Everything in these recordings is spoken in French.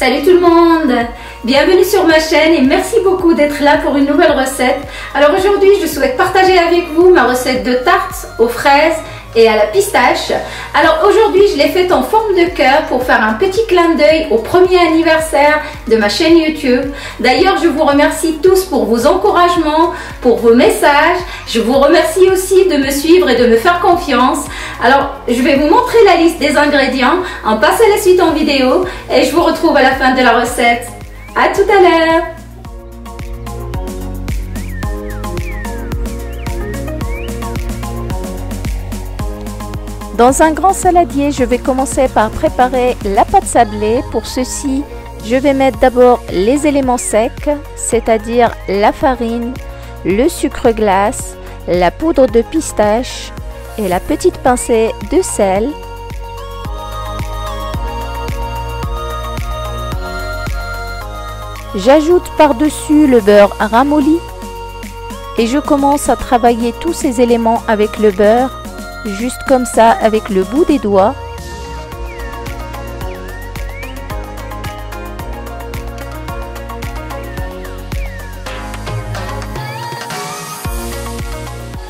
Salut tout le monde! Bienvenue sur ma chaîne et merci beaucoup d'être là pour une nouvelle recette. Alors aujourd'hui, je souhaite partager avec vous ma recette de tarte aux fraises et à la pistache. Alors aujourd'hui, je l'ai faite en forme de cœur pour faire un petit clin d'œil au premier anniversaire de ma chaîne YouTube. D'ailleurs, je vous remercie tous pour vos encouragements, pour vos messages. Je vous remercie aussi de me suivre et de me faire confiance. Alors, je vais vous montrer la liste des ingrédients. On passe à la suite en vidéo et je vous retrouve à la fin de la recette. À tout à l'heure! Dans un grand saladier, je vais commencer par préparer la pâte sablée. Pour ceci, je vais mettre d'abord les éléments secs, c'est-à-dire la farine, le sucre glace, la poudre de pistache et la petite pincée de sel. J'ajoute par-dessus le beurre ramolli et je commence à travailler tous ces éléments avec le beurre. Juste comme ça avec le bout des doigts.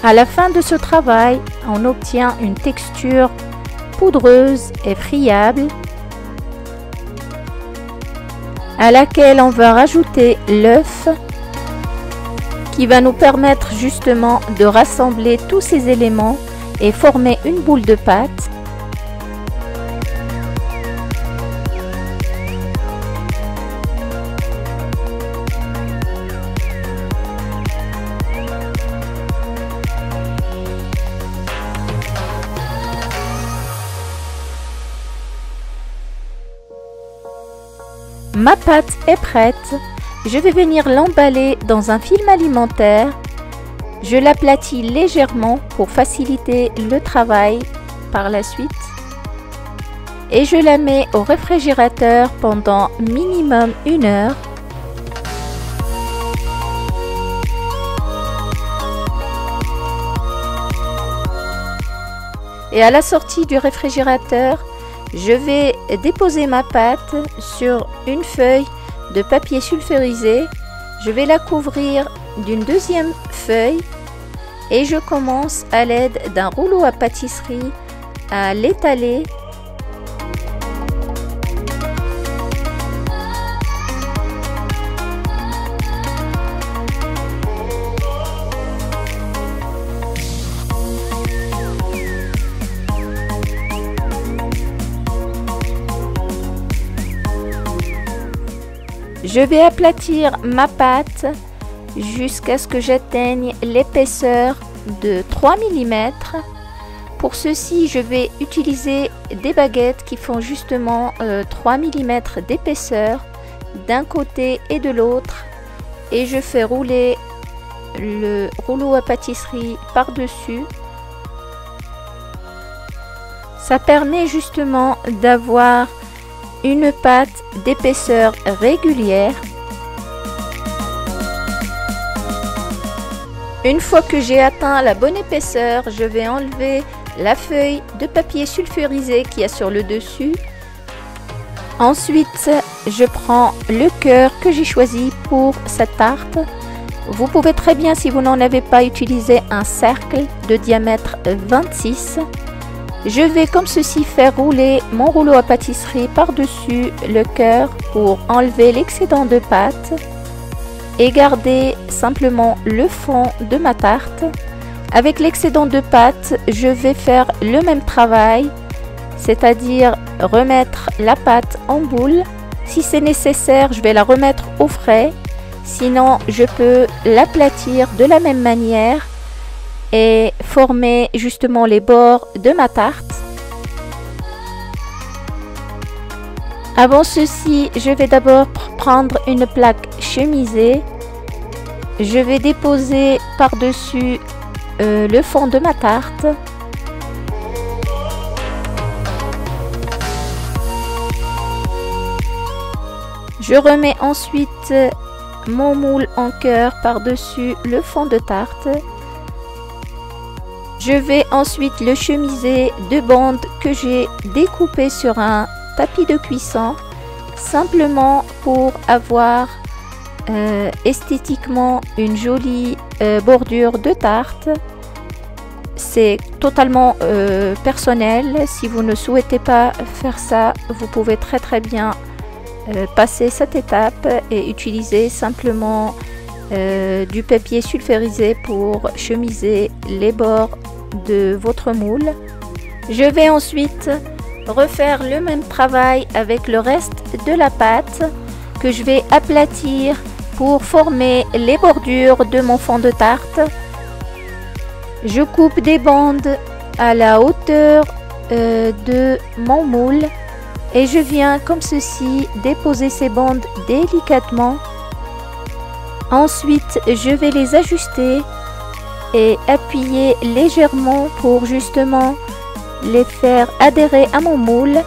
À la fin de ce travail, on obtient une texture poudreuse et friable à laquelle on va rajouter l'œuf qui va nous permettre justement de rassembler tous ces éléments et former une boule de pâte. Ma pâte est prête. Je vais venir l'emballer dans un film alimentaire. Je l'aplatis légèrement pour faciliter le travail par la suite et je la mets au réfrigérateur pendant minimum 1 heure. Et à la sortie du réfrigérateur, je vais déposer ma pâte sur une feuille de papier sulfurisé. Je vais la couvrir d'une deuxième feuille et je commence à l'aide d'un rouleau à pâtisserie à l'étaler. Je vais aplatir ma pâte jusqu'à ce que j'atteigne l'épaisseur de 3 mm. Pour ceci, je vais utiliser des baguettes qui font justement 3 mm d'épaisseur d'un côté et de l'autre. Et je fais rouler le rouleau à pâtisserie par-dessus. Ça permet justement d'avoir une pâte d'épaisseur régulière. Une fois que j'ai atteint la bonne épaisseur, je vais enlever la feuille de papier sulfurisé qu'il y a sur le dessus. Ensuite, je prends le cœur que j'ai choisi pour cette tarte. Vous pouvez très bien, si vous n'en avez pas, utiliser un cercle de diamètre 26. Je vais comme ceci faire rouler mon rouleau à pâtisserie par-dessus le cœur pour enlever l'excédent de pâte et garder simplement le fond de ma tarte. Avec l'excédent de pâte, je vais faire le même travail, c'est-à-dire remettre la pâte en boule. Si c'est nécessaire, je vais la remettre au frais. Sinon, je peux l'aplatir de la même manière et former justement les bords de ma tarte. Avant ceci, je vais d'abord prendre une plaque chemisée. Je vais déposer par-dessus le fond de ma tarte. Je remets ensuite mon moule en cœur par-dessus le fond de tarte. Je vais ensuite le chemiser de bandes que j'ai découpées sur un tapis de cuisson. simplement pour avoir esthétiquement une jolie bordure de tarte. C'est totalement personnel. Si vous ne souhaitez pas faire ça, vous pouvez très bien passer cette étape et utiliser simplement du papier sulfurisé pour chemiser les bords de votre moule. Je vais ensuite refaire le même travail avec le reste de la pâte que je vais aplatir pour former les bordures de mon fond de tarte. Je coupe des bandes à la hauteur de mon moule et je viens comme ceci déposer ces bandes délicatement. Ensuite, je vais les ajuster et appuyer légèrement pour justement les faire adhérer à mon moule.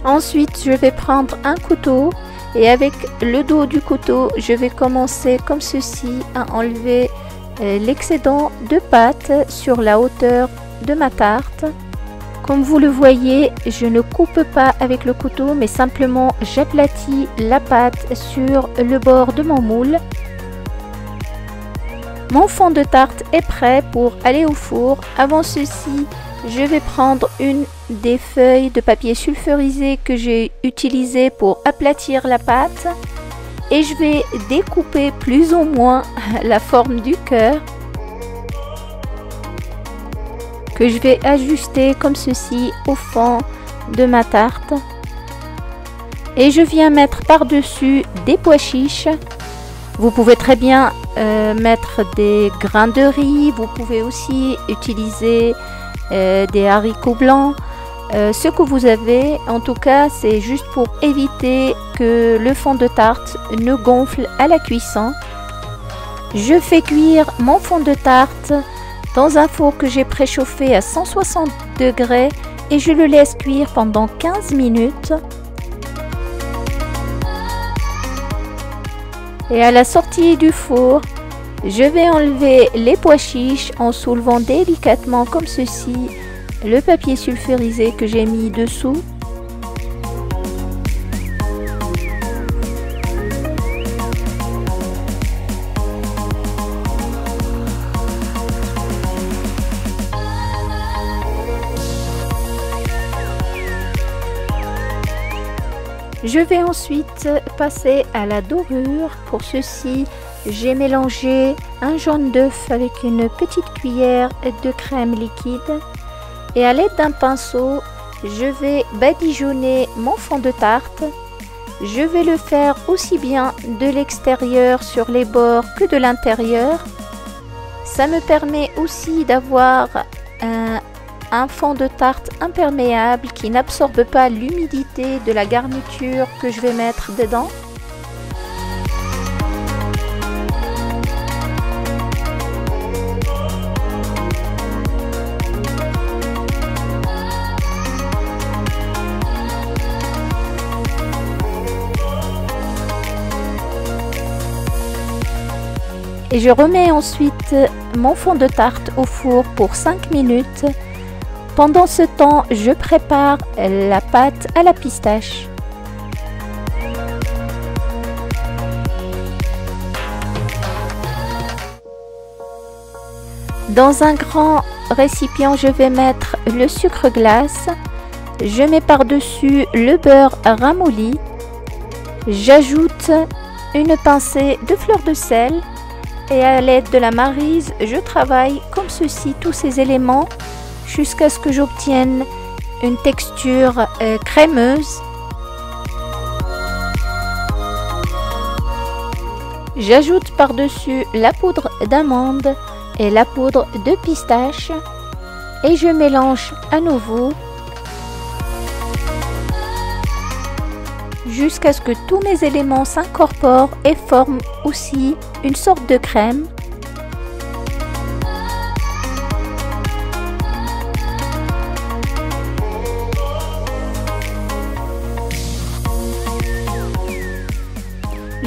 Ensuite, je vais prendre un couteau et avec le dos du couteau, je vais commencer comme ceci à enlever l'excédent de pâte sur la hauteur de ma tarte. Comme vous le voyez, je ne coupe pas avec le couteau, mais simplement j'aplatis la pâte sur le bord de mon moule. Mon fond de tarte est prêt pour aller au four. Avant ceci, je vais prendre une des feuilles de papier sulfurisé que j'ai utilisé pour aplatir la pâte et je vais découper plus ou moins la forme du cœur que je vais ajuster comme ceci au fond de ma tarte et je viens mettre par-dessus des pois chiches. Vous pouvez très bien mettre des grains de riz, vous pouvez aussi utiliser des haricots blancs, ce que vous avez. En tout cas, c'est juste pour éviter que le fond de tarte ne gonfle à la cuisson. Je fais cuire mon fond de tarte dans un four que j'ai préchauffé à 160 degrés et je le laisse cuire pendant 15 minutes. Et à la sortie du four, je vais enlever les pois chiches en soulevant délicatement comme ceci le papier sulfurisé que j'ai mis dessous. Je vais ensuite passer à la dorure. Pour ceci, j'ai mélangé un jaune d'œuf avec une petite cuillère de crème liquide et à l'aide d'un pinceau, je vais badigeonner mon fond de tarte. Je vais le faire aussi bien de l'extérieur sur les bords que de l'intérieur. Ça me permet aussi d'avoir un fond de tarte imperméable qui n'absorbe pas l'humidité de la garniture que je vais mettre dedans. Et je remets ensuite mon fond de tarte au four pour 5 minutes. Pendant ce temps, je prépare la pâte à la pistache. Dans un grand récipient, je vais mettre le sucre glace. Je mets par-dessus le beurre ramolli. J'ajoute une pincée de fleur de sel. Et à l'aide de la maryse, je travaille comme ceci tous ces éléments jusqu'à ce que j'obtienne une texture crémeuse. J'ajoute par-dessus la poudre d'amande et la poudre de pistache et je mélange à nouveau jusqu'à ce que tous mes éléments s'incorporent et forment aussi une sorte de crème.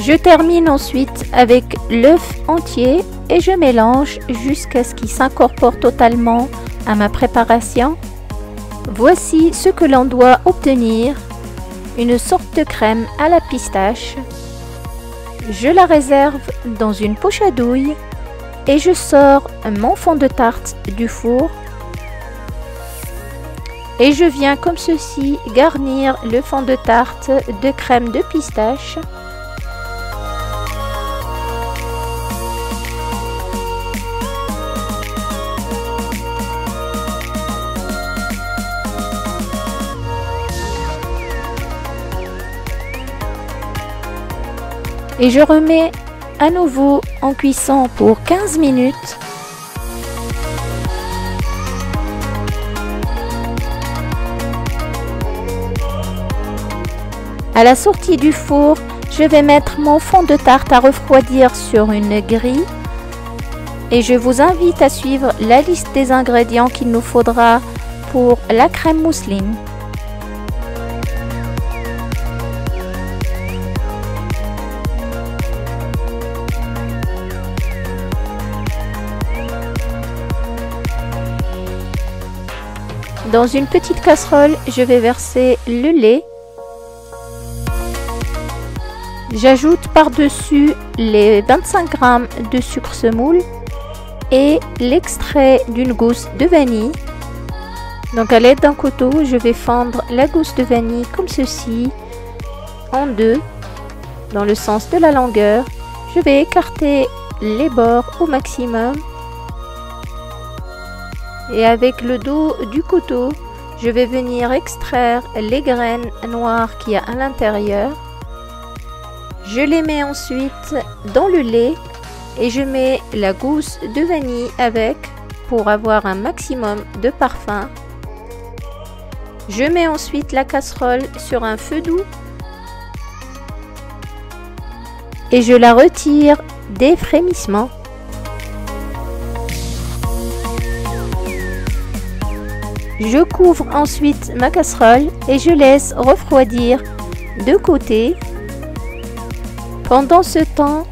Je termine ensuite avec l'œuf entier et je mélange jusqu'à ce qu'il s'incorpore totalement à ma préparation. Voici ce que l'on doit obtenir, une sorte de crème à la pistache. Je la réserve dans une poche à douille et je sors mon fond de tarte du four. Et je viens comme ceci garnir le fond de tarte de crème de pistache. Et je remets à nouveau en cuisson pour 15 minutes. À la sortie du four, je vais mettre mon fond de tarte à refroidir sur une grille. Et je vous invite à suivre la liste des ingrédients qu'il nous faudra pour la crème mousseline. Dans une petite casserole, je vais verser le lait. J'ajoute par-dessus les 25 g de sucre semoule et l'extrait d'une gousse de vanille. Donc à l'aide d'un couteau, je vais fendre la gousse de vanille comme ceci, en deux, dans le sens de la longueur. Je vais écarter les bords au maximum. Et avec le dos du couteau, je vais venir extraire les graines noires qu'il y a à l'intérieur. Je les mets ensuite dans le lait et je mets la gousse de vanille avec pour avoir un maximum de parfum. Je mets ensuite la casserole sur un feu doux et je la retire des frémissements. Je couvre ensuite ma casserole et je laisse refroidir de côté. Pendant ce temps,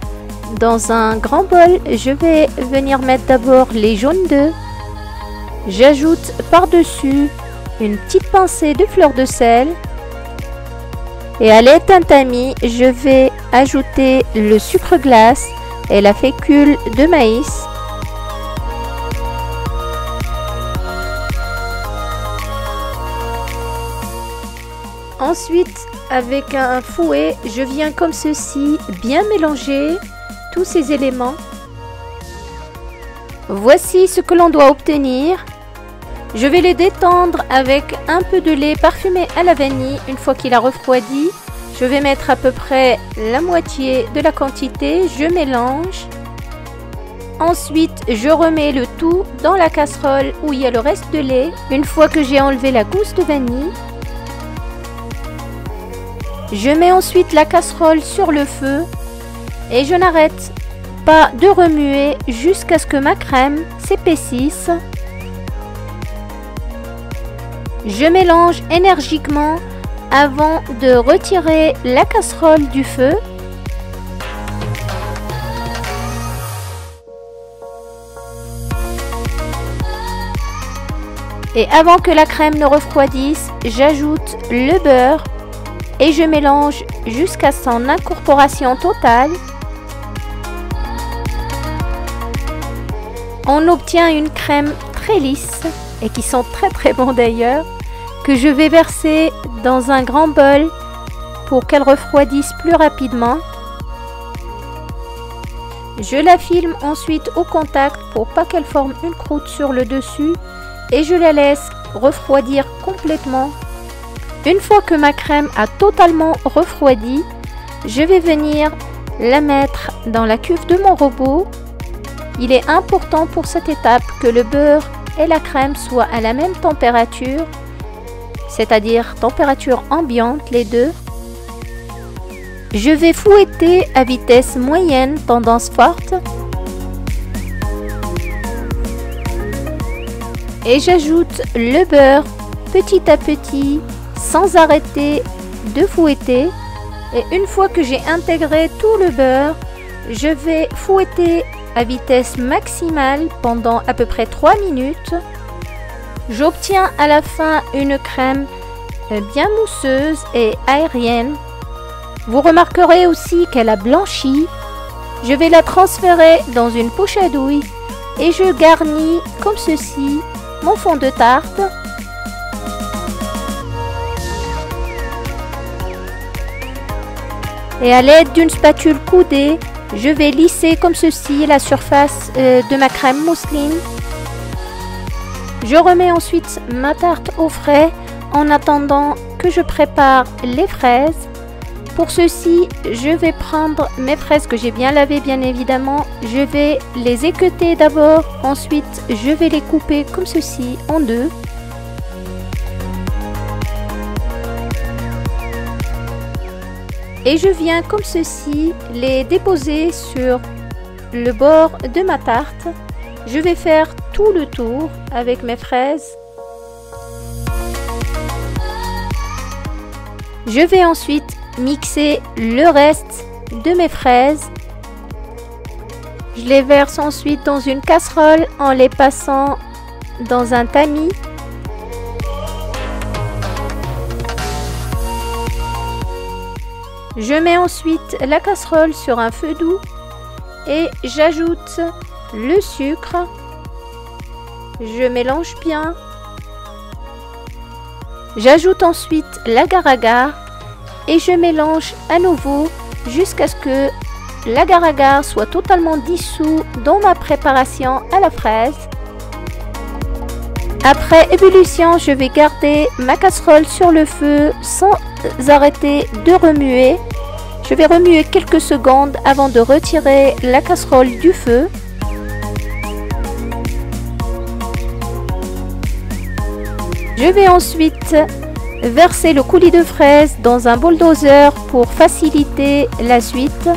dans un grand bol, je vais venir mettre d'abord les jaunes d'œufs. J'ajoute par-dessus une petite pincée de fleur de sel. Et à l'aide d'un tamis, je vais ajouter le sucre glace et la fécule de maïs. Ensuite, avec un fouet, je viens comme ceci bien mélanger tous ces éléments. Voici ce que l'on doit obtenir. Je vais le détendre avec un peu de lait parfumé à la vanille. Une fois qu'il a refroidi, je vais mettre à peu près la moitié de la quantité. Je mélange. Ensuite, je remets le tout dans la casserole où il y a le reste de lait. Une fois que j'ai enlevé la gousse de vanille, je mets ensuite la casserole sur le feu et je n'arrête pas de remuer jusqu'à ce que ma crème s'épaississe. Je mélange énergiquement avant de retirer la casserole du feu. Et avant que la crème ne refroidisse, j'ajoute le beurre. Et je mélange jusqu'à son incorporation totale. On obtient une crème très lisse et qui sent très bon d'ailleurs, que je vais verser dans un grand bol pour qu'elle refroidisse plus rapidement. Je la filme ensuite au contact pour pas qu'elle forme une croûte sur le dessus et je la laisse refroidir complètement. Une fois que ma crème a totalement refroidi, je vais venir la mettre dans la cuve de mon robot. Il est important pour cette étape que le beurre et la crème soient à la même température, c'est-à-dire température ambiante les deux. Je vais fouetter à vitesse moyenne, tendance forte. Et j'ajoute le beurre petit à petit, sans arrêter de fouetter. Et une fois que j'ai intégré tout le beurre, je vais fouetter à vitesse maximale pendant à peu près 3 minutes. J'obtiens à la fin une crème bien mousseuse et aérienne. Vous remarquerez aussi qu'elle a blanchi. Je vais la transférer dans une poche à douille et je garnis comme ceci mon fond de tarte. Et à l'aide d'une spatule coudée, je vais lisser comme ceci la surface de ma crème mousseline. Je remets ensuite ma tarte au frais en attendant que je prépare les fraises. Pour ceci, je vais prendre mes fraises que j'ai bien lavées bien évidemment. Je vais les équeuter d'abord, ensuite je vais les couper comme ceci en deux. Et je viens comme ceci les déposer sur le bord de ma tarte. Je vais faire tout le tour avec mes fraises. Je vais ensuite mixer le reste de mes fraises. Je les verse ensuite dans une casserole en les passant dans un tamis. Je mets ensuite la casserole sur un feu doux et j'ajoute le sucre. Je mélange bien. J'ajoute ensuite l'agar-agar et je mélange à nouveau jusqu'à ce que l'agar-agar soit totalement dissous dans ma préparation à la fraise. Après ébullition, je vais garder ma casserole sur le feu sans arrêter de remuer. Je vais remuer quelques secondes avant de retirer la casserole du feu. Je vais ensuite verser le coulis de fraises dans un bol doseur pour faciliter la suite.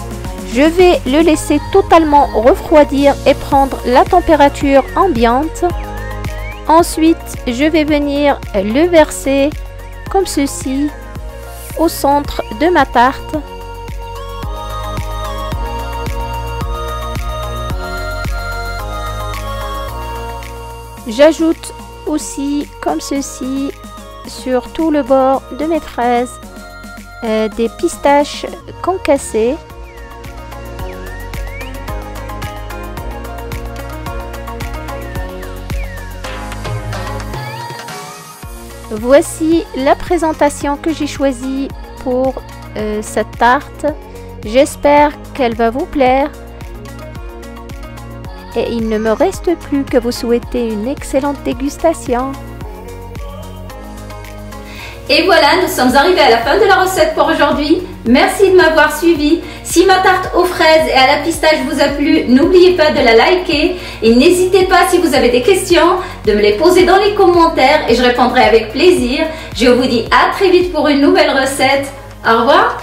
Je vais le laisser totalement refroidir et prendre la température ambiante. Ensuite, je vais venir le verser comme ceci au centre de ma tarte. J'ajoute aussi comme ceci sur tout le bord de mes fraises des pistaches concassées. Voici la présentation que j'ai choisie pour cette tarte. J'espère qu'elle va vous plaire. Et il ne me reste plus que vous souhaiter une excellente dégustation. Et voilà, nous sommes arrivés à la fin de la recette pour aujourd'hui. Merci de m'avoir suivi. Si ma tarte aux fraises et à la pistache vous a plu, n'oubliez pas de la liker. Et n'hésitez pas, si vous avez des questions, de me les poser dans les commentaires et je répondrai avec plaisir. Je vous dis à très vite pour une nouvelle recette. Au revoir.